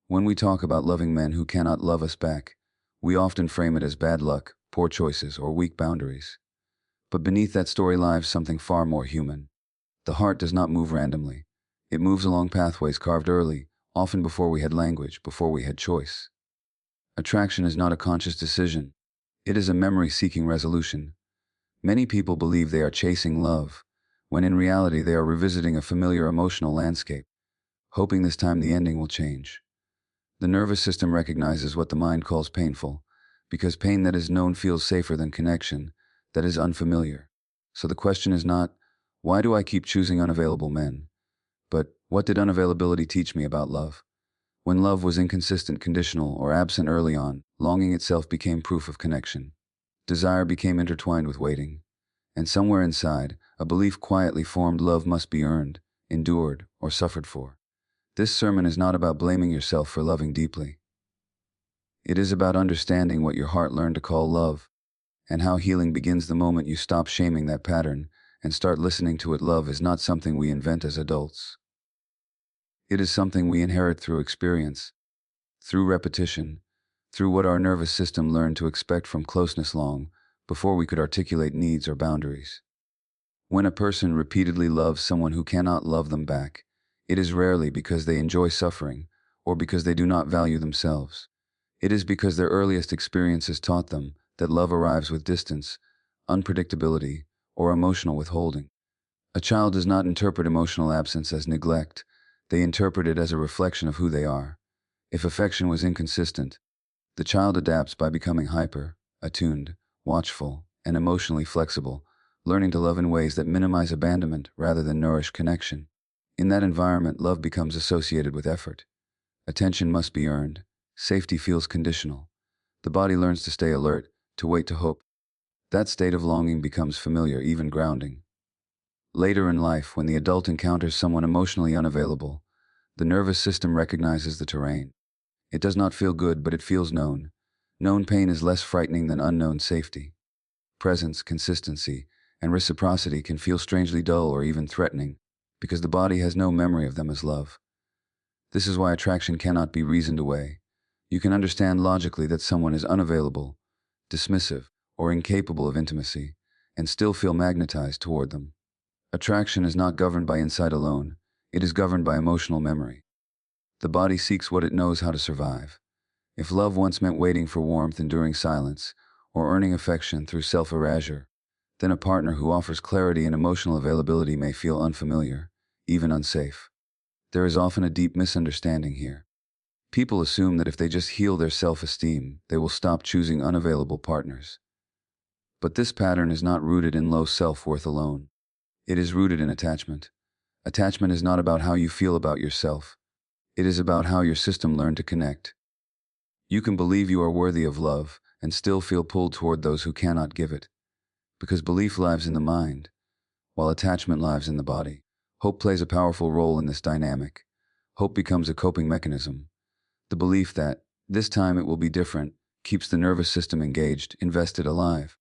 When we talk about loving men who cannot love us back, we often frame it as bad luck, poor choices, or weak boundaries. But beneath that story lies something far more human. The heart does not move randomly. It moves along pathways carved early, often before we had language, before we had choice. Attraction is not a conscious decision. It is a memory seeking resolution. Many people believe they are chasing love, when in reality they are revisiting a familiar emotional landscape, hoping this time the ending will change. The nervous system recognizes what the mind calls painful, because pain that is known feels safer than connection that is unfamiliar. So the question is not, why do I keep choosing unavailable men? But, what did unavailability teach me about love? When love was inconsistent, conditional, or absent early on, longing itself became proof of connection. Desire became intertwined with waiting. And somewhere inside, a belief quietly formed: love must be earned, endured, or suffered for. This sermon is not about blaming yourself for loving deeply. It is about understanding what your heart learned to call love, and how healing begins the moment you stop shaming that pattern and start listening to it. Love is not something we invent as adults. It is something we inherit through experience, through repetition, through what our nervous system learned to expect from closeness long before we could articulate needs or boundaries. When a person repeatedly loves someone who cannot love them back, it is rarely because they enjoy suffering or because they do not value themselves. It is because their earliest experiences taught them that love arrives with distance, unpredictability, or emotional withholding. A child does not interpret emotional absence as neglect. They interpret it as a reflection of who they are. If affection was inconsistent, the child adapts by becoming hyper, attuned, watchful, and emotionally flexible, learning to love in ways that minimize abandonment rather than nourish connection. In that environment, love becomes associated with effort. Attention must be earned. Safety feels conditional. The body learns to stay alert, to wait, to hope. That state of longing becomes familiar, even grounding. Later in life, when the adult encounters someone emotionally unavailable, the nervous system recognizes the terrain. It does not feel good, but it feels known. Known pain is less frightening than unknown safety. Presence, consistency, and reciprocity can feel strangely dull or even threatening, because the body has no memory of them as love. This is why attraction cannot be reasoned away. You can understand logically that someone is unavailable, dismissive, or incapable of intimacy, and still feel magnetized toward them. Attraction is not governed by insight alone, it is governed by emotional memory. The body seeks what it knows how to survive. If love once meant waiting for warmth, enduring silence, or earning affection through self-erasure, then a partner who offers clarity and emotional availability may feel unfamiliar, even unsafe. There is often a deep misunderstanding here. People assume that if they just heal their self-esteem, they will stop choosing unavailable partners. But this pattern is not rooted in low self-worth alone. It is rooted in attachment. Attachment is not about how you feel about yourself. It is about how your system learned to connect. You can believe you are worthy of love and still feel pulled toward those who cannot give it. Because belief lives in the mind, while attachment lives in the body. Hope plays a powerful role in this dynamic. Hope becomes a coping mechanism. The belief that, this time it will be different, keeps the nervous system engaged, invested, alive.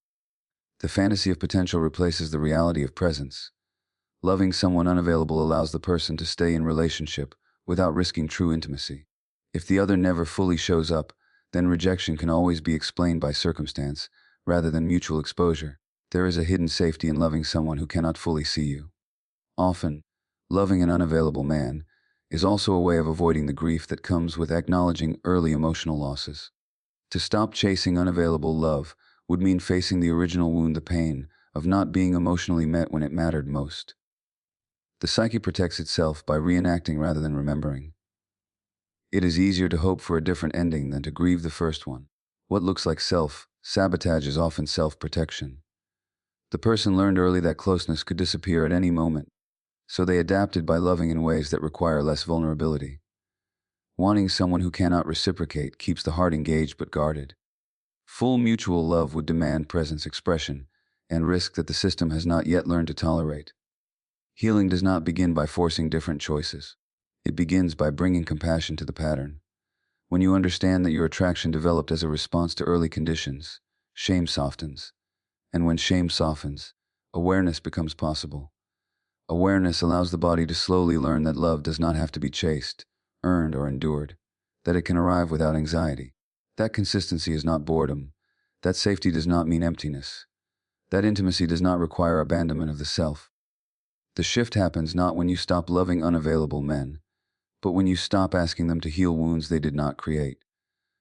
The fantasy of potential replaces the reality of presence. Loving someone unavailable allows the person to stay in relationship without risking true intimacy. If the other never fully shows up, then rejection can always be explained by circumstance, rather than mutual exposure. There is a hidden safety in loving someone who cannot fully see you. Often, loving an unavailable man is also a way of avoiding the grief that comes with acknowledging early emotional losses. To stop chasing unavailable love would mean facing the original wound, the pain of not being emotionally met when it mattered most. The psyche protects itself by reenacting rather than remembering. It is easier to hope for a different ending than to grieve the first one. What looks like self-sabotage is often self-protection. The person learned early that closeness could disappear at any moment, so they adapted by loving in ways that require less vulnerability. Wanting someone who cannot reciprocate keeps the heart engaged but guarded. Full mutual love would demand presence, expression, and risk that the system has not yet learned to tolerate. Healing does not begin by forcing different choices. It begins by bringing compassion to the pattern. When you understand that your attraction developed as a response to early conditions, shame softens. And when shame softens, awareness becomes possible. Awareness allows the body to slowly learn that love does not have to be chased, earned, or endured. that it can arrive without anxiety. That consistency is not boredom. That safety does not mean emptiness. That intimacy does not require abandonment of the self. The shift happens not when you stop loving unavailable men, but when you stop asking them to heal wounds they did not create,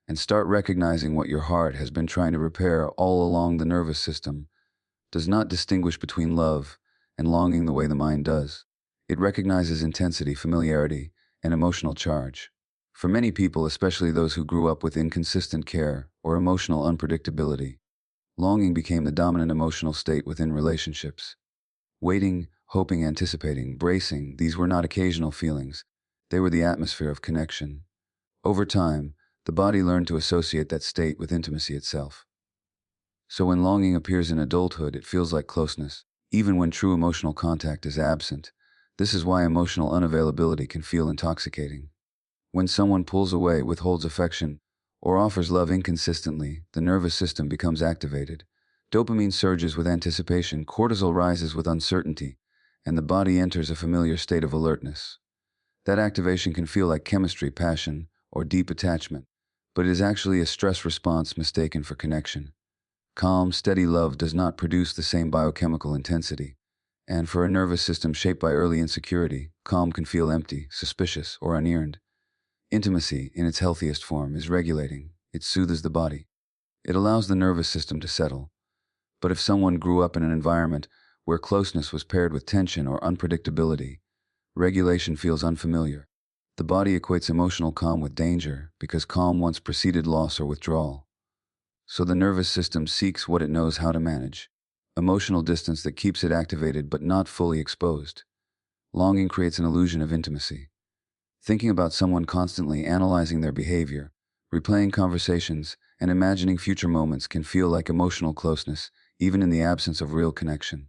and start recognizing what your heart has been trying to repair all along. The nervous system does not distinguish between love and longing the way the mind does. It recognizes intensity, familiarity, and emotional charge. For many people, especially those who grew up with inconsistent care or emotional unpredictability, longing became the dominant emotional state within relationships. Waiting, hoping, anticipating, bracing, these were not occasional feelings. They were the atmosphere of connection. Over time, the body learned to associate that state with intimacy itself. So when longing appears in adulthood, it feels like closeness, even when true emotional contact is absent. This is why emotional unavailability can feel intoxicating. When someone pulls away, withholds affection, or offers love inconsistently, the nervous system becomes activated. Dopamine surges with anticipation, cortisol rises with uncertainty, and the body enters a familiar state of alertness. That activation can feel like chemistry, passion, or deep attachment, but it is actually a stress response mistaken for connection. Calm, steady love does not produce the same biochemical intensity, and for a nervous system shaped by early insecurity, calm can feel empty, suspicious, or unearned. Intimacy, in its healthiest form, is regulating. It soothes the body. It allows the nervous system to settle. But if someone grew up in an environment where closeness was paired with tension or unpredictability, regulation feels unfamiliar. The body equates emotional calm with danger because calm once preceded loss or withdrawal. So the nervous system seeks what it knows how to manage. Emotional distance that keeps it activated but not fully exposed. Longing creates an illusion of intimacy. Thinking about someone constantly, analyzing their behavior, replaying conversations, and imagining future moments can feel like emotional closeness, even in the absence of real connection.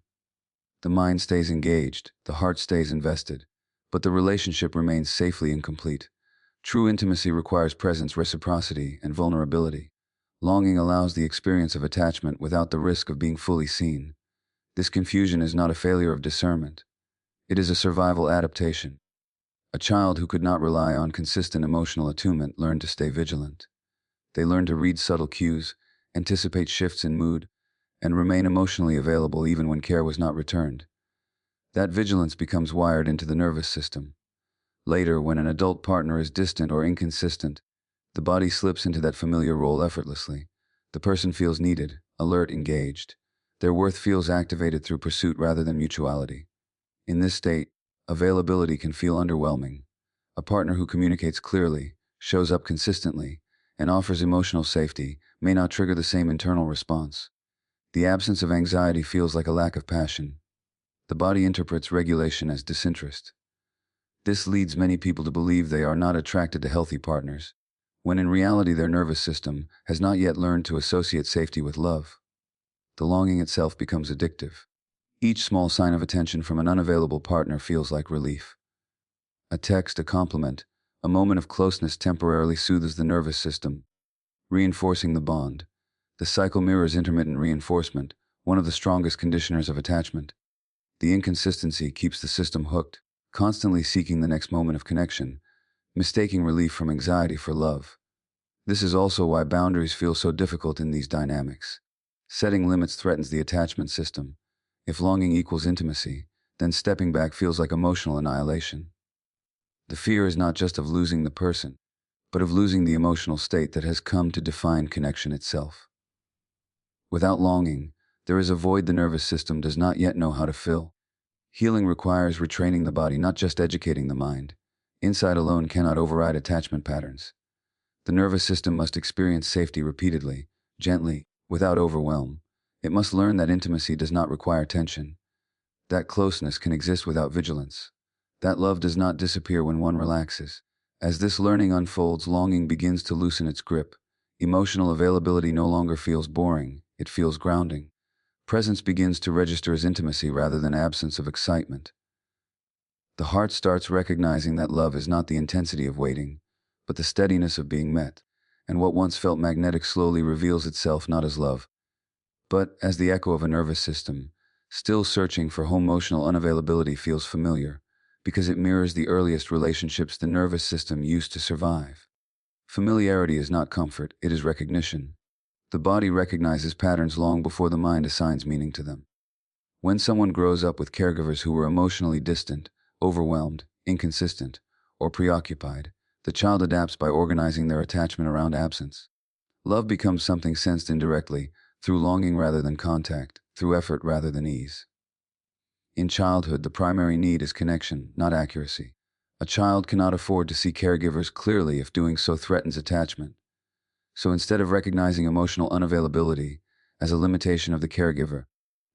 The mind stays engaged, the heart stays invested, but the relationship remains safely incomplete. True intimacy requires presence, reciprocity, and vulnerability. Longing allows the experience of attachment without the risk of being fully seen. This confusion is not a failure of discernment. It is a survival adaptation. A child who could not rely on consistent emotional attunement learned to stay vigilant. They learned to read subtle cues, anticipate shifts in mood, and remain emotionally available even when care was not returned. That vigilance becomes wired into the nervous system. Later, when an adult partner is distant or inconsistent, the body slips into that familiar role effortlessly. The person feels needed, alert, engaged. Their worth feels activated through pursuit rather than mutuality. In this state, availability can feel underwhelming. A partner who communicates clearly, shows up consistently, and offers emotional safety may not trigger the same internal response. The absence of anxiety feels like a lack of passion. The body interprets regulation as disinterest. This leads many people to believe they are not attracted to healthy partners, when in reality their nervous system has not yet learned to associate safety with love. The longing itself becomes addictive. Each small sign of attention from an unavailable partner feels like relief. A text, a compliment, a moment of closeness temporarily soothes the nervous system, reinforcing the bond. The cycle mirrors intermittent reinforcement, one of the strongest conditioners of attachment. The inconsistency keeps the system hooked, constantly seeking the next moment of connection, mistaking relief from anxiety for love. This is also why boundaries feel so difficult in these dynamics. Setting limits threatens the attachment system. If longing equals intimacy, then stepping back feels like emotional annihilation. The fear is not just of losing the person, but of losing the emotional state that has come to define connection itself. Without longing, there is a void the nervous system does not yet know how to fill. Healing requires retraining the body, not just educating the mind. Insight alone cannot override attachment patterns. The nervous system must experience safety repeatedly, gently, without overwhelm. It must learn that intimacy does not require tension, that closeness can exist without vigilance, that love does not disappear when one relaxes. As this learning unfolds, longing begins to loosen its grip. Emotional availability no longer feels boring, it feels grounding. Presence begins to register as intimacy rather than absence of excitement. The heart starts recognizing that love is not the intensity of waiting, but the steadiness of being met, and what once felt magnetic slowly reveals itself not as love, but as the echo of a nervous system, still searching for home. Emotional unavailability feels familiar, because it mirrors the earliest relationships the nervous system used to survive. Familiarity is not comfort, it is recognition. The body recognizes patterns long before the mind assigns meaning to them. When someone grows up with caregivers who were emotionally distant, overwhelmed, inconsistent, or preoccupied, the child adapts by organizing their attachment around absence. Love becomes something sensed indirectly, through longing rather than contact, through effort rather than ease. In childhood, the primary need is connection, not accuracy. A child cannot afford to see caregivers clearly if doing so threatens attachment. So instead of recognizing emotional unavailability as a limitation of the caregiver,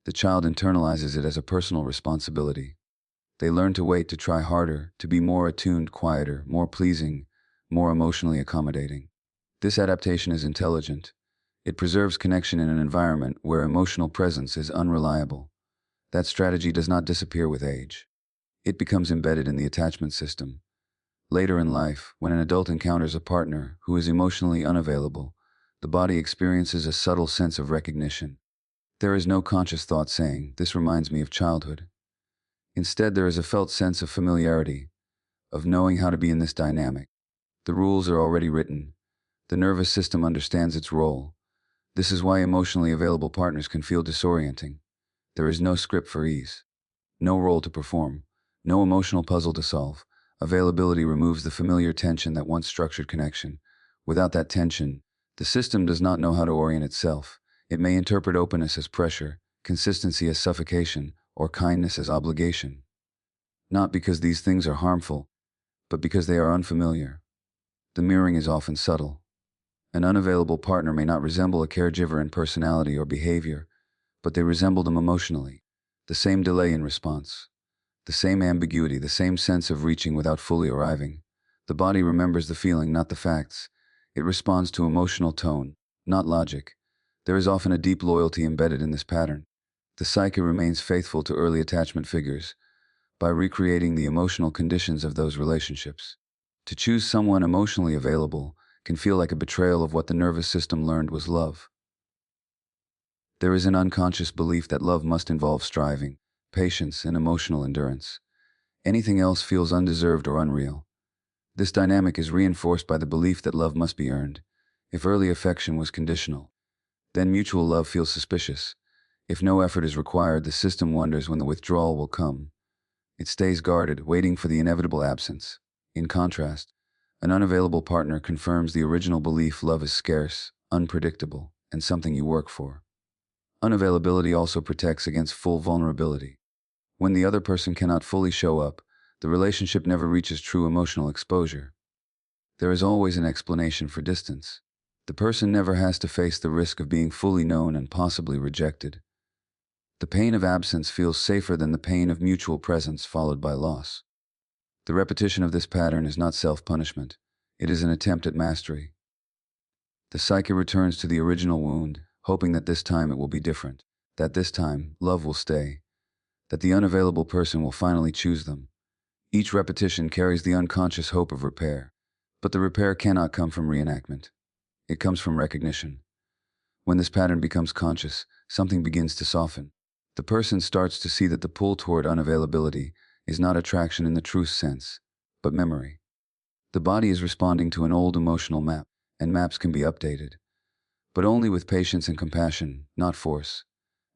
the child internalizes it as a personal responsibility. They learn to wait, to try harder, to be more attuned, quieter, more pleasing, more emotionally accommodating. This adaptation is intelligent. It preserves connection in an environment where emotional presence is unreliable. That strategy does not disappear with age. It becomes embedded in the attachment system. Later in life, when an adult encounters a partner who is emotionally unavailable, the body experiences a subtle sense of recognition. There is no conscious thought saying, "This reminds me of childhood." Instead, there is a felt sense of familiarity, of knowing how to be in this dynamic. The rules are already written. The nervous system understands its role. This is why emotionally available partners can feel disorienting. There is no script for ease, no role to perform, no emotional puzzle to solve. Availability removes the familiar tension that once structured connection. Without that tension, the system does not know how to orient itself. It may interpret openness as pressure, consistency as suffocation, or kindness as obligation. Not because these things are harmful, but because they are unfamiliar. The mirroring is often subtle. An unavailable partner may not resemble a caregiver in personality or behavior, but they resemble them emotionally. The same delay in response, the same ambiguity, the same sense of reaching without fully arriving. The body remembers the feeling, not the facts. It responds to emotional tone, not logic. There is often a deep loyalty embedded in this pattern. The psyche remains faithful to early attachment figures by recreating the emotional conditions of those relationships. To choose someone emotionally available can feel like a betrayal of what the nervous system learned was love. There is an unconscious belief that love must involve striving, patience, and emotional endurance. Anything else feels undeserved or unreal. This dynamic is reinforced by the belief that love must be earned. If early affection was conditional, then mutual love feels suspicious. If no effort is required, the system wonders when the withdrawal will come. It stays guarded, waiting for the inevitable absence. In contrast, an unavailable partner confirms the original belief love is scarce, unpredictable, and something you work for. Unavailability also protects against full vulnerability. When the other person cannot fully show up, the relationship never reaches true emotional exposure. There is always an explanation for distance. The person never has to face the risk of being fully known and possibly rejected. The pain of absence feels safer than the pain of mutual presence followed by loss. The repetition of this pattern is not self-punishment. It is an attempt at mastery. The psyche returns to the original wound, hoping that this time it will be different, that this time love will stay, that the unavailable person will finally choose them. Each repetition carries the unconscious hope of repair, but the repair cannot come from reenactment. It comes from recognition. When this pattern becomes conscious, something begins to soften. The person starts to see that the pull toward unavailability is not attraction in the true sense, but memory. The body is responding to an old emotional map, and maps can be updated, but only with patience and compassion, not force.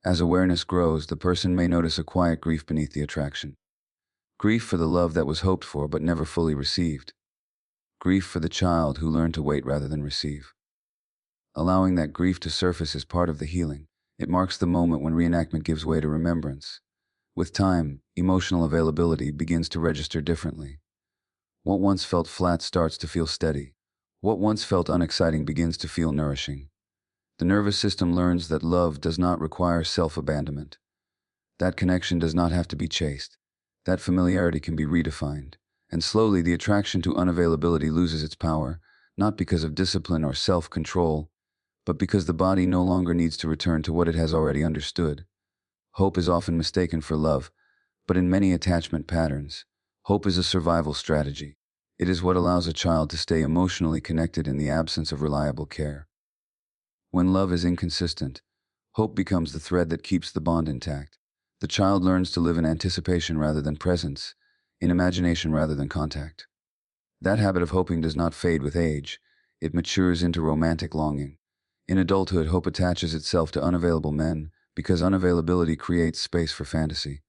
As awareness grows, the person may notice a quiet grief beneath the attraction. Grief for the love that was hoped for but never fully received. Grief for the child who learned to wait rather than receive. Allowing that grief to surface is part of the healing. It marks the moment when reenactment gives way to remembrance. With time, emotional availability begins to register differently. What once felt flat starts to feel steady. What once felt unexciting begins to feel nourishing. The nervous system learns that love does not require self-abandonment. That connection does not have to be chased. That familiarity can be redefined. And slowly the attraction to unavailability loses its power, not because of discipline or self-control, but because the body no longer needs to return to what it has already understood. Hope is often mistaken for love, but in many attachment patterns, hope is a survival strategy. It is what allows a child to stay emotionally connected in the absence of reliable care. When love is inconsistent, hope becomes the thread that keeps the bond intact. The child learns to live in anticipation rather than presence, in imagination rather than contact. That habit of hoping does not fade with age. It matures into romantic longing. In adulthood, hope attaches itself to unavailable men because unavailability creates space for fantasy.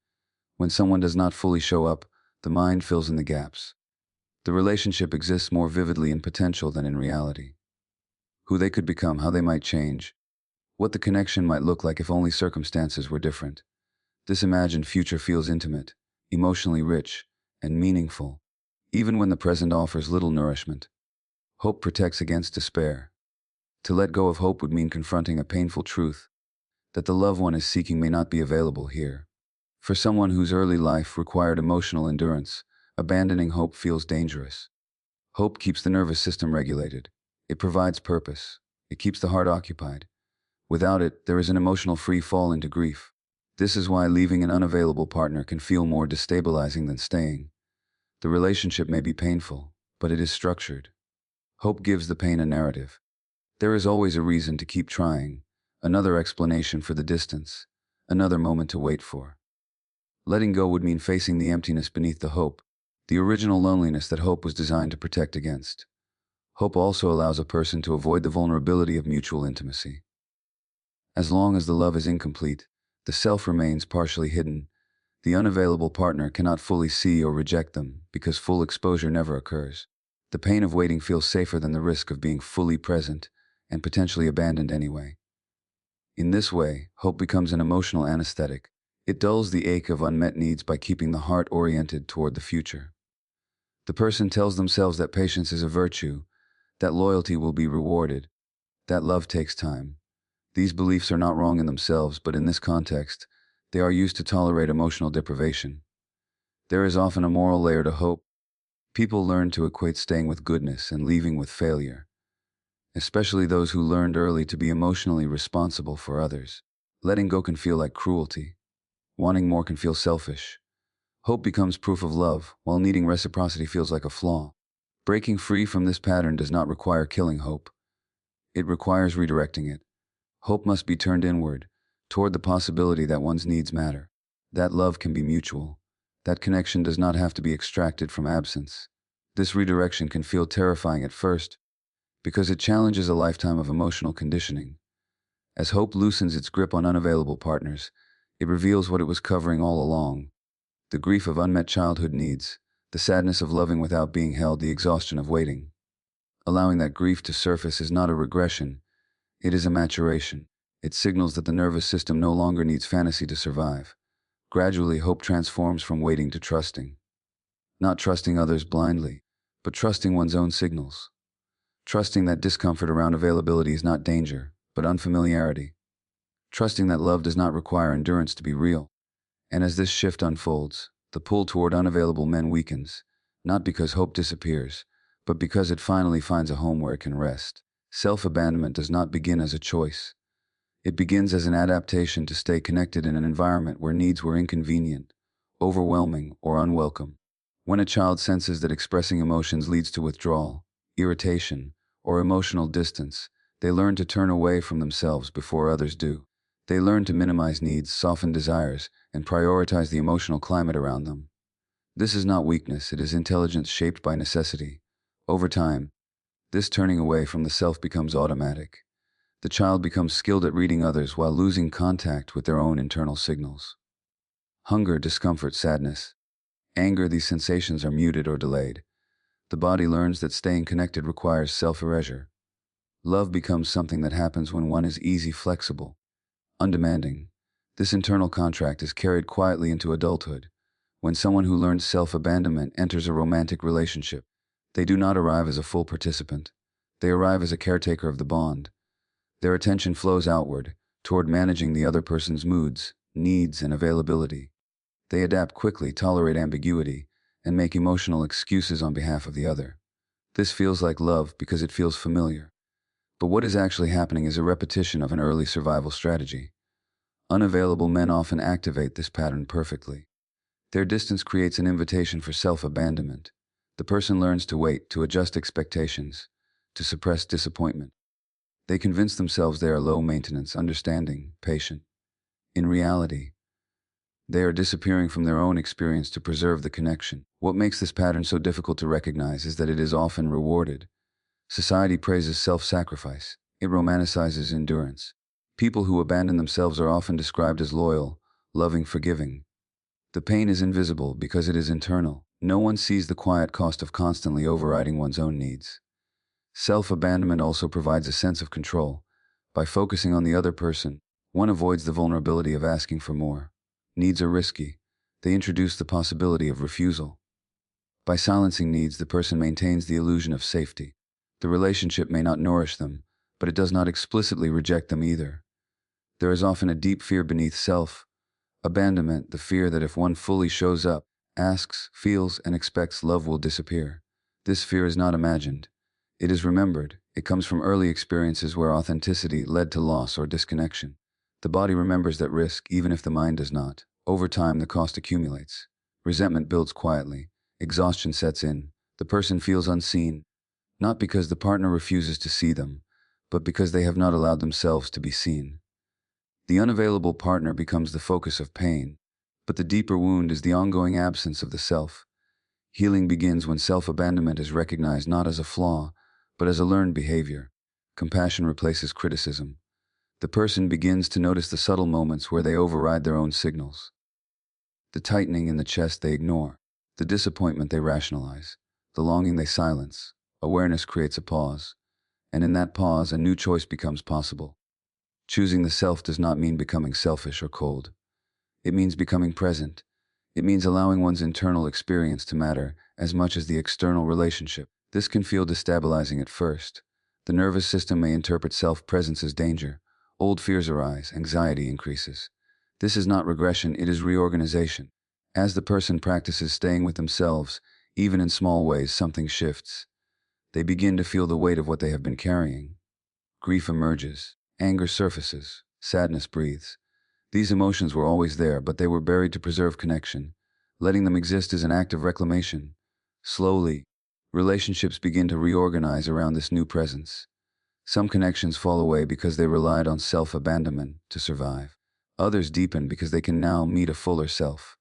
When someone does not fully show up, the mind fills in the gaps. The relationship exists more vividly in potential than in reality. Who they could become, how they might change, what the connection might look like if only circumstances were different. This imagined future feels intimate, emotionally rich, and meaningful, even when the present offers little nourishment. Hope protects against despair. To let go of hope would mean confronting a painful truth, that the loved one is seeking may not be available here. For someone whose early life required emotional endurance, abandoning hope feels dangerous. Hope keeps the nervous system regulated. It provides purpose. It keeps the heart occupied. Without it, there is an emotional free fall into grief. This is why leaving an unavailable partner can feel more destabilizing than staying. The relationship may be painful, but it is structured. Hope gives the pain a narrative. There is always a reason to keep trying, another explanation for the distance, another moment to wait for. Letting go would mean facing the emptiness beneath the hope, the original loneliness that hope was designed to protect against. Hope also allows a person to avoid the vulnerability of mutual intimacy. As long as the love is incomplete, the self remains partially hidden. The unavailable partner cannot fully see or reject them because full exposure never occurs. The pain of waiting feels safer than the risk of being fully present and potentially abandoned anyway. In this way, hope becomes an emotional anesthetic. It dulls the ache of unmet needs by keeping the heart oriented toward the future. The person tells themselves that patience is a virtue, that loyalty will be rewarded, that love takes time. These beliefs are not wrong in themselves, but in this context, they are used to tolerate emotional deprivation. There is often a moral layer to hope. People learn to equate staying with goodness and leaving with failure, especially those who learned early to be emotionally responsible for others. Letting go can feel like cruelty. Wanting more can feel selfish. Hope becomes proof of love, while needing reciprocity feels like a flaw. Breaking free from this pattern does not require killing hope. It requires redirecting it. Hope must be turned inward, toward the possibility that one's needs matter. That love can be mutual. That connection does not have to be extracted from absence. This redirection can feel terrifying at first, because it challenges a lifetime of emotional conditioning. As hope loosens its grip on unavailable partners, it reveals what it was covering all along: the grief of unmet childhood needs, the sadness of loving without being held, the exhaustion of waiting. Allowing that grief to surface is not a regression, it is a maturation. It signals that the nervous system no longer needs fantasy to survive. Gradually, hope transforms from waiting to trusting. Not trusting others blindly, but trusting one's own signals. Trusting that discomfort around availability is not danger, but unfamiliarity. Trusting that love does not require endurance to be real. And as this shift unfolds, the pull toward unavailable men weakens, not because hope disappears, but because it finally finds a home where it can rest. Self-abandonment does not begin as a choice. It begins as an adaptation to stay connected in an environment where needs were inconvenient, overwhelming, or unwelcome. When a child senses that expressing emotions leads to withdrawal, irritation, or emotional distance, they learn to turn away from themselves before others do. They learn to minimize needs, soften desires, and prioritize the emotional climate around them. This is not weakness, it is intelligence shaped by necessity. Over time, this turning away from the self becomes automatic. The child becomes skilled at reading others while losing contact with their own internal signals. Hunger, discomfort, sadness, anger, these sensations are muted or delayed. The body learns that staying connected requires self-erasure. Love becomes something that happens when one is easy, flexible, undemanding. This internal contract is carried quietly into adulthood. When someone who learns self-abandonment enters a romantic relationship, they do not arrive as a full participant. They arrive as a caretaker of the bond. Their attention flows outward, toward managing the other person's moods, needs, and availability. They adapt quickly, tolerate ambiguity, and make emotional excuses on behalf of the other. This feels like love because it feels familiar. But what is actually happening is a repetition of an early survival strategy. Unavailable men often activate this pattern perfectly. Their distance creates an invitation for self-abandonment. The person learns to wait, to adjust expectations, to suppress disappointment. They convince themselves they are low maintenance, understanding, patient. In reality, they are disappearing from their own experience to preserve the connection. What makes this pattern so difficult to recognize is that it is often rewarded. Society praises self-sacrifice. It romanticizes endurance. People who abandon themselves are often described as loyal, loving, forgiving. The pain is invisible because it is internal. No one sees the quiet cost of constantly overriding one's own needs. Self-abandonment also provides a sense of control. By focusing on the other person, one avoids the vulnerability of asking for more. Needs are risky. They introduce the possibility of refusal. By silencing needs, the person maintains the illusion of safety. The relationship may not nourish them, but it does not explicitly reject them either. There is often a deep fear beneath self-abandonment, the fear that if one fully shows up, asks, feels, and expects, love will disappear. This fear is not imagined. It is remembered. It comes from early experiences where authenticity led to loss or disconnection. The body remembers that risk, even if the mind does not. Over time, the cost accumulates. Resentment builds quietly. Exhaustion sets in. The person feels unseen, not because the partner refuses to see them, but because they have not allowed themselves to be seen. The unavailable partner becomes the focus of pain, but the deeper wound is the ongoing absence of the self. Healing begins when self-abandonment is recognized not as a flaw, but as a learned behavior. Compassion replaces criticism. The person begins to notice the subtle moments where they override their own signals. The tightening in the chest they ignore. The disappointment they rationalize. The longing they silence. Awareness creates a pause. And in that pause, a new choice becomes possible. Choosing the self does not mean becoming selfish or cold. It means becoming present. It means allowing one's internal experience to matter as much as the external relationship. This can feel destabilizing at first. The nervous system may interpret self-presence as danger. Old fears arise, anxiety increases. This is not regression, it is reorganization. As the person practices staying with themselves, even in small ways, something shifts. They begin to feel the weight of what they have been carrying. Grief emerges. Anger surfaces. Sadness breathes. These emotions were always there, but they were buried to preserve connection. Letting them exist is an act of reclamation. Slowly, relationships begin to reorganize around this new presence. Some connections fall away because they relied on self-abandonment to survive. Others deepen because they can now meet a fuller self.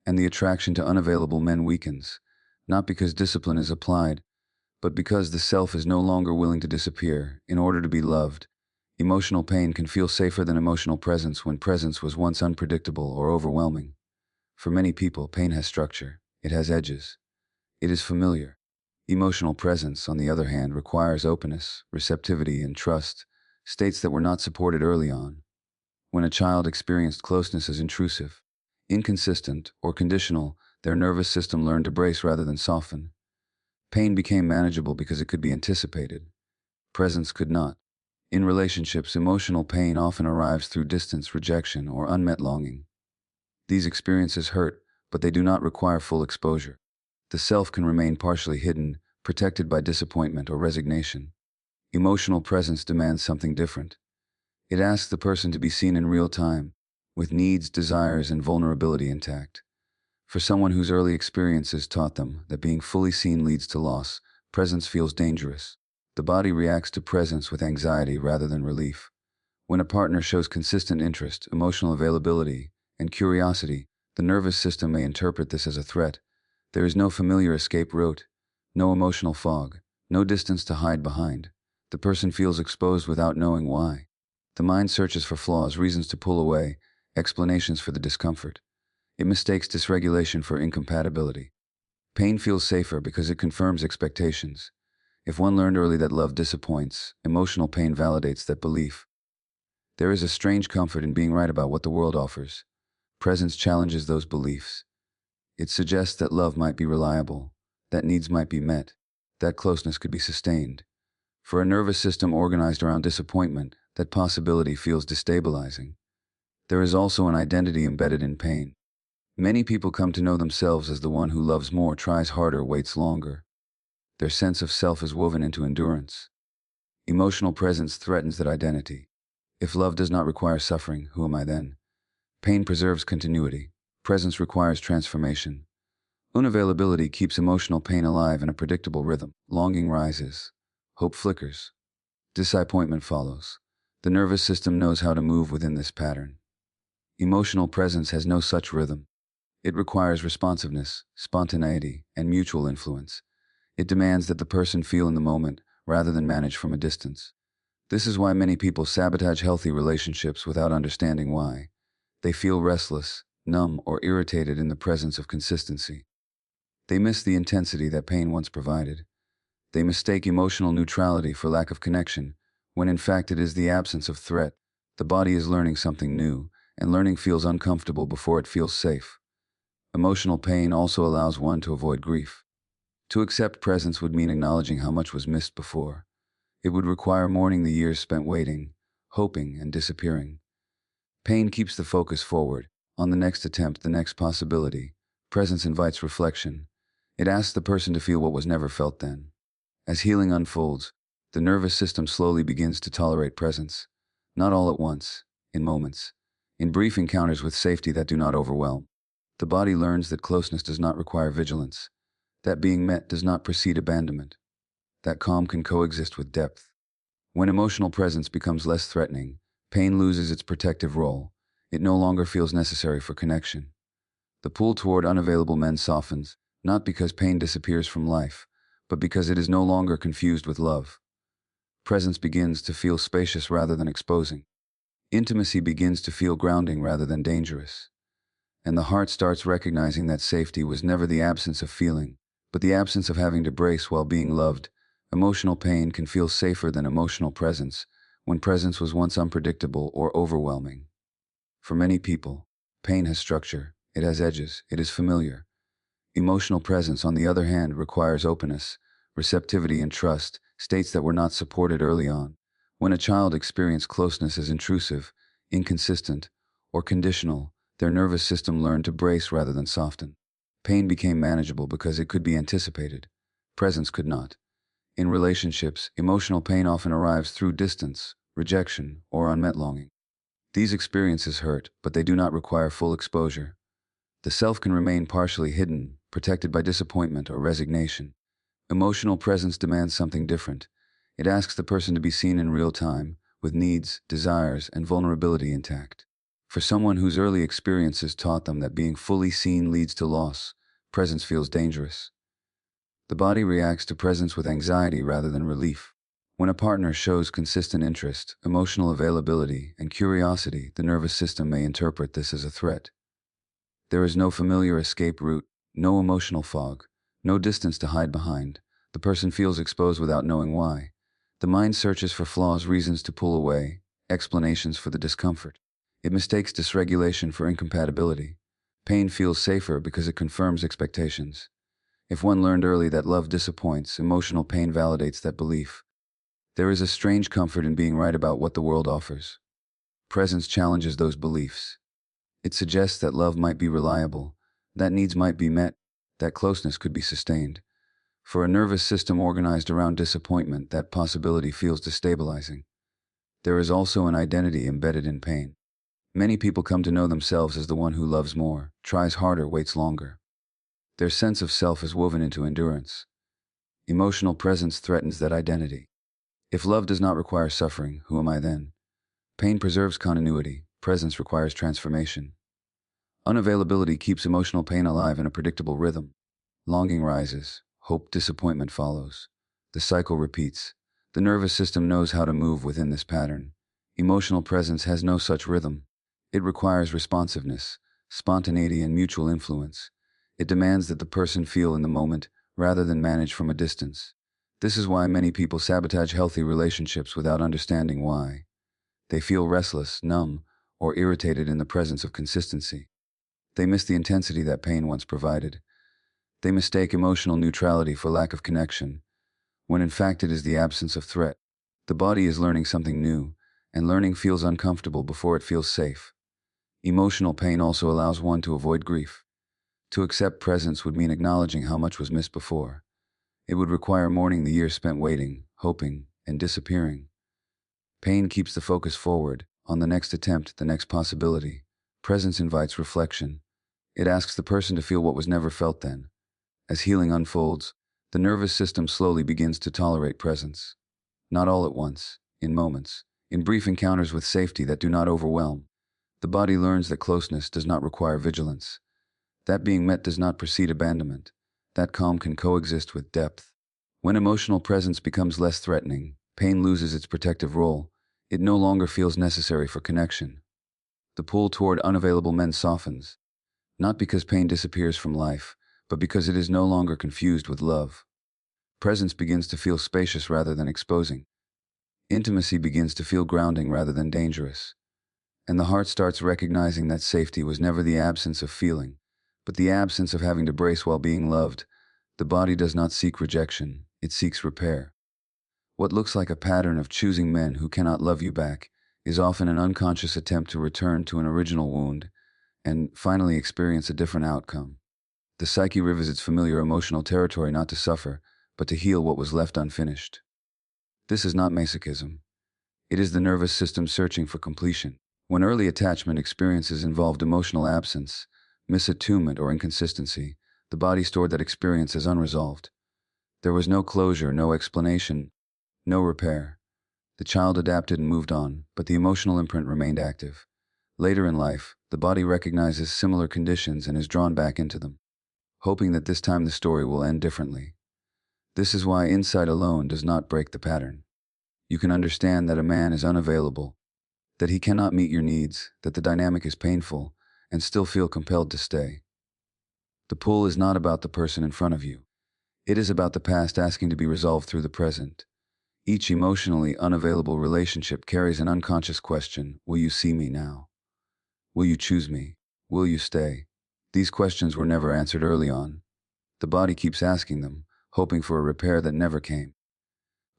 And the attraction to unavailable men weakens, not because discipline is applied, but because the self is no longer willing to disappear in order to be loved. Emotional pain can feel safer than emotional presence when presence was once unpredictable or overwhelming. For many people, pain has structure. It has edges. It is familiar. Emotional presence, on the other hand, requires openness, receptivity, and trust, states that were not supported early on. When a child experienced closeness as intrusive, inconsistent, or conditional, their nervous system learned to brace rather than soften. Pain became manageable because it could be anticipated. Presence could not. In relationships, emotional pain often arrives through distance, rejection, or unmet longing. These experiences hurt, but they do not require full exposure. The self can remain partially hidden, protected by disappointment or resignation. Emotional presence demands something different. It asks the person to be seen in real time, with needs, desires, and vulnerability intact. For someone whose early experiences taught them that being fully seen leads to loss, presence feels dangerous. The body reacts to presence with anxiety rather than relief. When a partner shows consistent interest, emotional availability, and curiosity, the nervous system may interpret this as a threat. There is no familiar escape route, no emotional fog, no distance to hide behind. The person feels exposed without knowing why. The mind searches for flaws, reasons to pull away, explanations for the discomfort. It mistakes dysregulation for incompatibility. Pain feels safer because it confirms expectations. If one learned early that love disappoints, emotional pain validates that belief. There is a strange comfort in being right about what the world offers. Presence challenges those beliefs. It suggests that love might be reliable, that needs might be met, that closeness could be sustained. For a nervous system organized around disappointment, that possibility feels destabilizing. There is also an identity embedded in pain. Many people come to know themselves as the one who loves more, tries harder, waits longer. Their sense of self is woven into endurance. Emotional presence threatens that identity. If love does not require suffering, who am I then? Pain preserves continuity. Presence requires transformation. Unavailability keeps emotional pain alive in a predictable rhythm. Longing rises. Hope flickers. Disappointment follows. The nervous system knows how to move within this pattern. Emotional presence has no such rhythm. It requires responsiveness, spontaneity, and mutual influence. It demands that the person feel in the moment, rather than managed from a distance. This is why many people sabotage healthy relationships without understanding why. They feel restless, numb, or irritated in the presence of consistency. They miss the intensity that pain once provided. They mistake emotional neutrality for lack of connection, when in fact it is the absence of threat. The body is learning something new, and learning feels uncomfortable before it feels safe. Emotional pain also allows one to avoid grief. To accept presence would mean acknowledging how much was missed before. It would require mourning the years spent waiting, hoping, and disappearing. Pain keeps the focus forward, on the next attempt, the next possibility. Presence invites reflection. It asks the person to feel what was never felt then. As healing unfolds, the nervous system slowly begins to tolerate presence. Not all at once, in moments. In brief encounters with safety that do not overwhelm. The body learns that closeness does not require vigilance. That being met does not precede abandonment. That calm can coexist with depth. When emotional presence becomes less threatening, pain loses its protective role. It no longer feels necessary for connection. The pull toward unavailable men softens, not because pain disappears from life, but because it is no longer confused with love. Presence begins to feel spacious rather than exposing. Intimacy begins to feel grounding rather than dangerous. And the heart starts recognizing that safety was never the absence of feeling, but the absence of having to brace while being loved. Emotional pain can feel safer than emotional presence, when presence was once unpredictable or overwhelming. For many people, pain has structure, it has edges, it is familiar. Emotional presence, on the other hand, requires openness, receptivity, and trust, states that were not supported early on. When a child experienced closeness as intrusive, inconsistent, or conditional, their nervous system learned to brace rather than soften. Pain became manageable because it could be anticipated. Presence could not. In relationships, emotional pain often arrives through distance, rejection, or unmet longing. These experiences hurt, but they do not require full exposure. The self can remain partially hidden, protected by disappointment or resignation. Emotional presence demands something different. It asks the person to be seen in real time, with needs, desires, and vulnerability intact. For someone whose early experiences taught them that being fully seen leads to loss, presence feels dangerous. The body reacts to presence with anxiety rather than relief. When a partner shows consistent interest, emotional availability, and curiosity, the nervous system may interpret this as a threat. There is no familiar escape route, no emotional fog, no distance to hide behind. The person feels exposed without knowing why. The mind searches for flaws, reasons to pull away, explanations for the discomfort. It mistakes dysregulation for incompatibility. Pain feels safer because it confirms expectations. If one learned early that love disappoints, emotional pain validates that belief. There is a strange comfort in being right about what the world offers. Presence challenges those beliefs. It suggests that love might be reliable, that needs might be met, that closeness could be sustained. For a nervous system organized around disappointment, that possibility feels destabilizing. There is also an identity embedded in pain. Many people come to know themselves as the one who loves more, tries harder, waits longer. Their sense of self is woven into endurance. Emotional presence threatens that identity. If love does not require suffering, who am I then? Pain preserves continuity, presence requires transformation. Unavailability keeps emotional pain alive in a predictable rhythm. Longing rises, hope, disappointment follows. The cycle repeats. The nervous system knows how to move within this pattern. Emotional presence has no such rhythm. It requires responsiveness, spontaneity, and mutual influence. It demands that the person feel in the moment, rather than manage from a distance. This is why many people sabotage healthy relationships without understanding why. They feel restless, numb, or irritated in the presence of consistency. They miss the intensity that pain once provided. They mistake emotional neutrality for lack of connection, when in fact it is the absence of threat. The body is learning something new, and learning feels uncomfortable before it feels safe. Emotional pain also allows one to avoid grief. To accept presence would mean acknowledging how much was missed before. It would require mourning the years spent waiting, hoping, and disappearing. Pain keeps the focus forward, on the next attempt, the next possibility. Presence invites reflection. It asks the person to feel what was never felt then. As healing unfolds, the nervous system slowly begins to tolerate presence. Not all at once, in moments, in brief encounters with safety that do not overwhelm. The body learns that closeness does not require vigilance. That being met does not precede abandonment. That calm can coexist with depth. When emotional presence becomes less threatening, pain loses its protective role. It no longer feels necessary for connection. The pull toward unavailable men softens, not because pain disappears from life, but because it is no longer confused with love. Presence begins to feel spacious rather than exposing. Intimacy begins to feel grounding rather than dangerous. And the heart starts recognizing that safety was never the absence of feeling, but the absence of having to brace while being loved. The body does not seek rejection, it seeks repair. What looks like a pattern of choosing men who cannot love you back is often an unconscious attempt to return to an original wound and finally experience a different outcome. The psyche revisits familiar emotional territory not to suffer, but to heal what was left unfinished. This is not masochism. It is the nervous system searching for completion. When early attachment experiences involved emotional absence, misattunement, or inconsistency, the body stored that experience as unresolved. There was no closure, no explanation, no repair. The child adapted and moved on, but the emotional imprint remained active. Later in life, the body recognizes similar conditions and is drawn back into them, hoping that this time the story will end differently. This is why insight alone does not break the pattern. You can understand that a man is unavailable, that he cannot meet your needs, that the dynamic is painful, and still feel compelled to stay. The pull is not about the person in front of you. It is about the past asking to be resolved through the present. Each emotionally unavailable relationship carries an unconscious question: will you see me now? Will you choose me? Will you stay? These questions were never answered early on. The body keeps asking them, hoping for a repair that never came.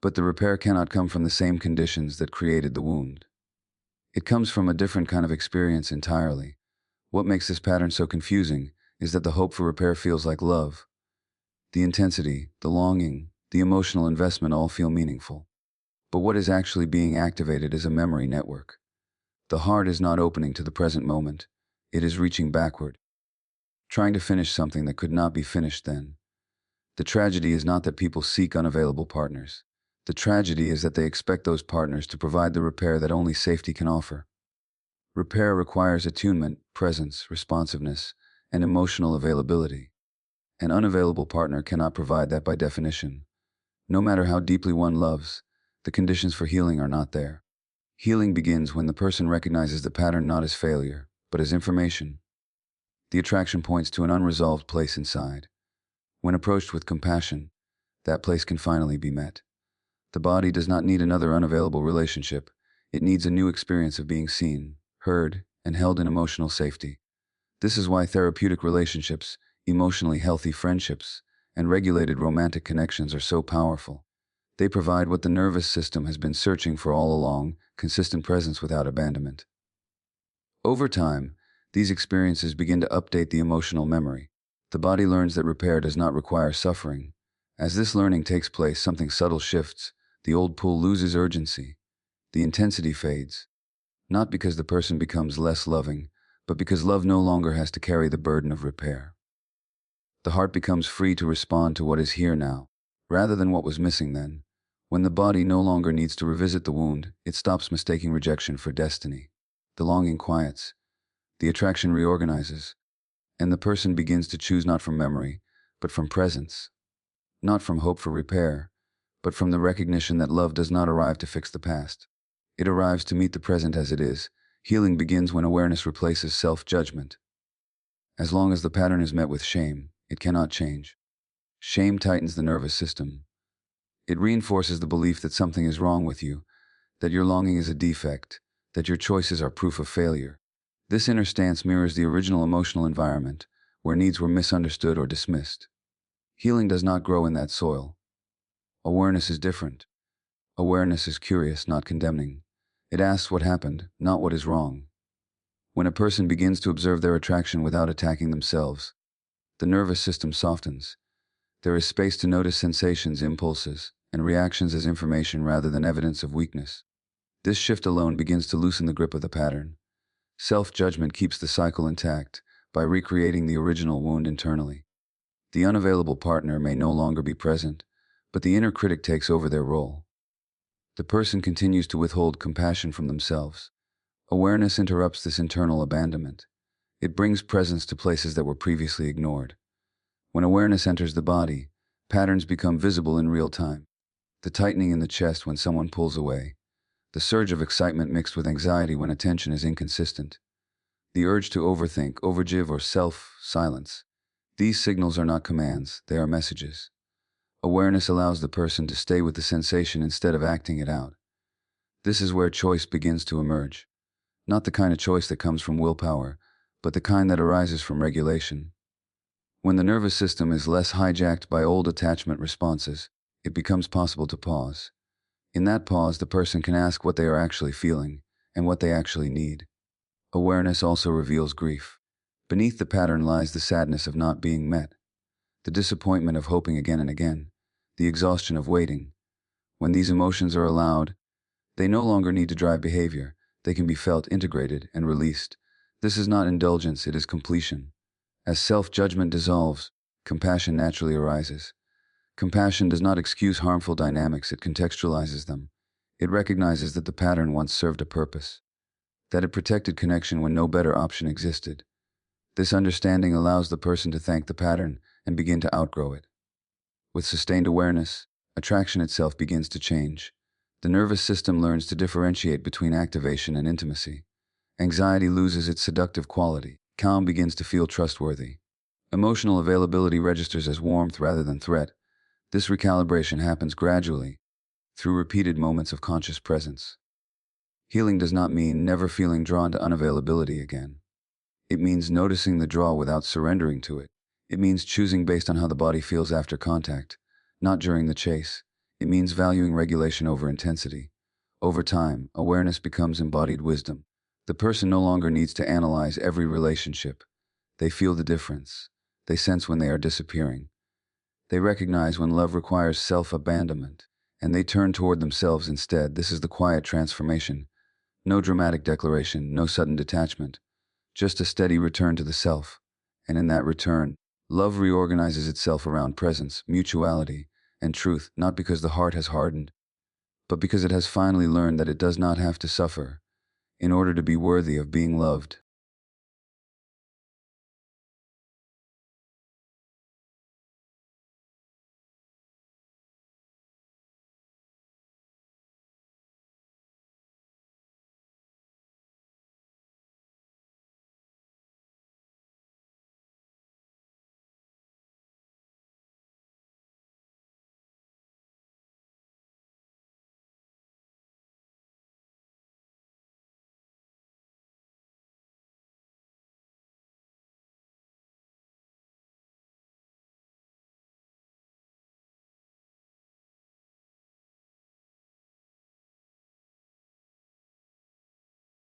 But the repair cannot come from the same conditions that created the wound. It comes from a different kind of experience entirely. What makes this pattern so confusing is that the hope for repair feels like love. The intensity, the longing, the emotional investment all feel meaningful. But what is actually being activated is a memory network. The heart is not opening to the present moment. It is reaching backward, trying to finish something that could not be finished then. The tragedy is not that people seek unavailable partners. The tragedy is that they expect those partners to provide the repair that only safety can offer. Repair requires attunement, presence, responsiveness, and emotional availability. An unavailable partner cannot provide that by definition. No matter how deeply one loves, the conditions for healing are not there. Healing begins when the person recognizes the pattern not as failure, but as information. The attraction points to an unresolved place inside. When approached with compassion, that place can finally be met. The body does not need another unavailable relationship. It needs a new experience of being seen, heard, and held in emotional safety. This is why therapeutic relationships, emotionally healthy friendships, and regulated romantic connections are so powerful. They provide what the nervous system has been searching for all along: consistent presence without abandonment. Over time, these experiences begin to update the emotional memory. The body learns that repair does not require suffering. As this learning takes place, something subtle shifts. The old pull loses urgency. The intensity fades. Not because the person becomes less loving, but because love no longer has to carry the burden of repair. The heart becomes free to respond to what is here now, rather than what was missing then. When the body no longer needs to revisit the wound, it stops mistaking rejection for destiny. The longing quiets. The attraction reorganizes. And the person begins to choose not from memory, but from presence. Not from hope for repair, but from the recognition that love does not arrive to fix the past. It arrives to meet the present as it is. Healing begins when awareness replaces self-judgment. As long as the pattern is met with shame, it cannot change. Shame tightens the nervous system. It reinforces the belief that something is wrong with you, that your longing is a defect, that your choices are proof of failure. This inner stance mirrors the original emotional environment, where needs were misunderstood or dismissed. Healing does not grow in that soil. Awareness is different. Awareness is curious, not condemning. It asks what happened, not what is wrong. When a person begins to observe their attraction without attacking themselves, the nervous system softens. There is space to notice sensations, impulses, and reactions as information rather than evidence of weakness. This shift alone begins to loosen the grip of the pattern. Self-judgment keeps the cycle intact by recreating the original wound internally. The unavailable partner may no longer be present, but the inner critic takes over their role. The person continues to withhold compassion from themselves. Awareness interrupts this internal abandonment. It brings presence to places that were previously ignored. When awareness enters the body, Patterns become visible in real time. The tightening in the chest when someone pulls away. The surge of excitement mixed with anxiety when attention is inconsistent. The urge to overthink, overgive, or self-silence. These signals are not commands, they are messages. Awareness allows the person to stay with the sensation instead of acting it out. This is where choice begins to emerge. Not the kind of choice that comes from willpower, but the kind that arises from regulation. When the nervous system is less hijacked by old attachment responses, it becomes possible to pause. In that pause, the person can ask what they are actually feeling and what they actually need. Awareness also reveals grief. Beneath the pattern lies the sadness of not being met, the disappointment of hoping again and again, the exhaustion of waiting. When these emotions are allowed, they no longer need to drive behavior. They can be felt, integrated, and released. This is not indulgence, it is completion. As self-judgment dissolves, compassion naturally arises. Compassion does not excuse harmful dynamics, it contextualizes them. It recognizes that the pattern once served a purpose, that it protected connection when no better option existed. This understanding allows the person to thank the pattern and begin to outgrow it. With sustained awareness, attraction itself begins to change. The nervous system learns to differentiate between activation and intimacy. Anxiety loses its seductive quality. Calm begins to feel trustworthy. Emotional availability registers as warmth rather than threat. This recalibration happens gradually, through repeated moments of conscious presence. Healing does not mean never feeling drawn to unavailability again. It means noticing the draw without surrendering to it. It means choosing based on how the body feels after contact, not during the chase. It means valuing regulation over intensity. Over time, awareness becomes embodied wisdom. The person no longer needs to analyze every relationship. They feel the difference. They sense when they are disappearing. They recognize when love requires self-abandonment, and they turn toward themselves instead. This is the quiet transformation. No dramatic declaration, no sudden detachment, just a steady return to the self. And in that return, love reorganizes itself around presence, mutuality, and truth, not because the heart has hardened, but because it has finally learned that it does not have to suffer in order to be worthy of being loved.